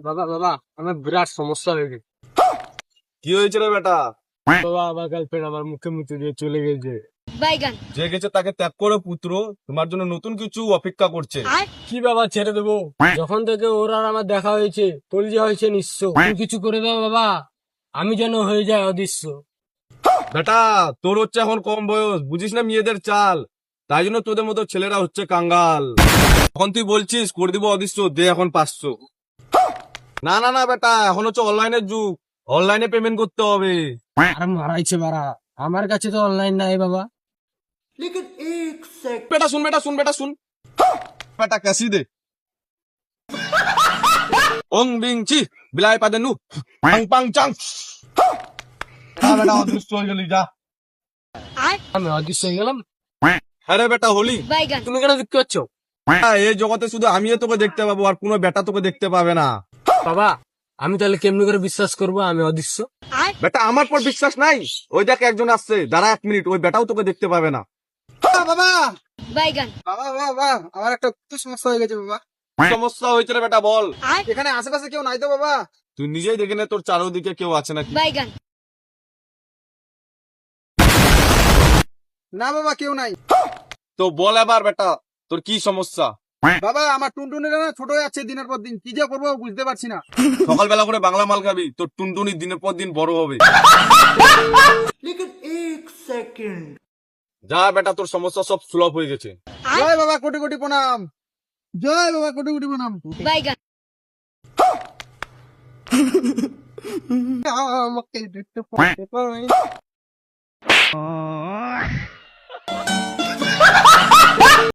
বাবা বাবা আমার বিরাট সমস্যা হয়ে গেছে। কি হয়েছে রে বেটা? বাবা আমার গার্লফ্রেন্ড আমার মুখে মুখে দিয়ে চলে গেছে। যে গেছে তাকে ত্যাগ করো পুত্র, তোমার জন্য নতুন কিছু অপেক্ষা করছে। কি বাবা ছেড়ে দেবো? যখন থেকে ওর আর আমার দেখা হয়েছে পরিচয় হয়েছে নিঃস্ব। তুমি কিছু করে দাও বাবা, আমি যেন হয়ে যায় অদৃশ্য। বেটা তোর হচ্ছে এখন কম বয়স, বুঝিস না মেয়েদের চাল, তাই জন্য তোদের মতো ছেলেরা হচ্ছে কাঙ্গাল। এখন তুই বলছিস করে দিব অদৃশ্য, দে এখন 500। না না না বেটা, এখন হচ্ছে অনলাইনের যুগ, অনলাইনে পেমেন্ট করতে হবে। আর মারাইছে মারা, আমার কাছে তো অনলাইন নাই বাবা। বেটা শুন বেটা শুন বেটা শুন, বেটা ক্যাসি দে। ওং বিং চি বিলাই পাদে নু পাং পাং চাং। বেটা অদৃশ্য হয়ে গেলি, যা। আমি অদৃশ্য হয়ে গেলাম। হ্যাঁ রে বেটা হলি। তুমি কেন দুঃখ হচ্ছ? এই জগতে শুধু আমিও তোকে দেখতে পাবো, আর কোনো বেটা তোকে দেখতে পাবে না। বাবা আমি তাহলে কেমনি করে বিশ্বাস করবো আমি অদৃশ্য? বেটা আমার পর বিশ্বাস নাই? ওই দেখ একজন আসছে, দাঁড়া 1 মিনিট, ওই বেটাও তোকে দেখতে পাবে না। বাবা বাবা বাবা আমার একটা সমস্যা হয়ে গেছে বাবা। সমস্যা হয়েছে রে বেটা, বল। এখানে আশেপাশে কেউ নাই তো বাবা? তুই নিজেই দেখে নে তোর চারোদিকে কেউ আছে নাকি। না বাবা কেউ নাই। তো বল এবার বেটা, তোর কি সমস্যা? বাবা আমার টুনটুনিরা না ছোট হয়ে যাচ্ছে দিনের পর দিন, কি যে করবো বুঝতে পারছি না। সকালবেলা করে বাংলা মাল খাবি, তোর টুনটুনি দিনের পর দিন বড় হবে। যা বেটা, তোর সমস্যা সব সুলভ হয়ে গেছে। জয় বাবা কোটি কোটি প্রণাম, জয় বাবা কোটি কোটি প্রণাম। আমাকে দেখতে পাই।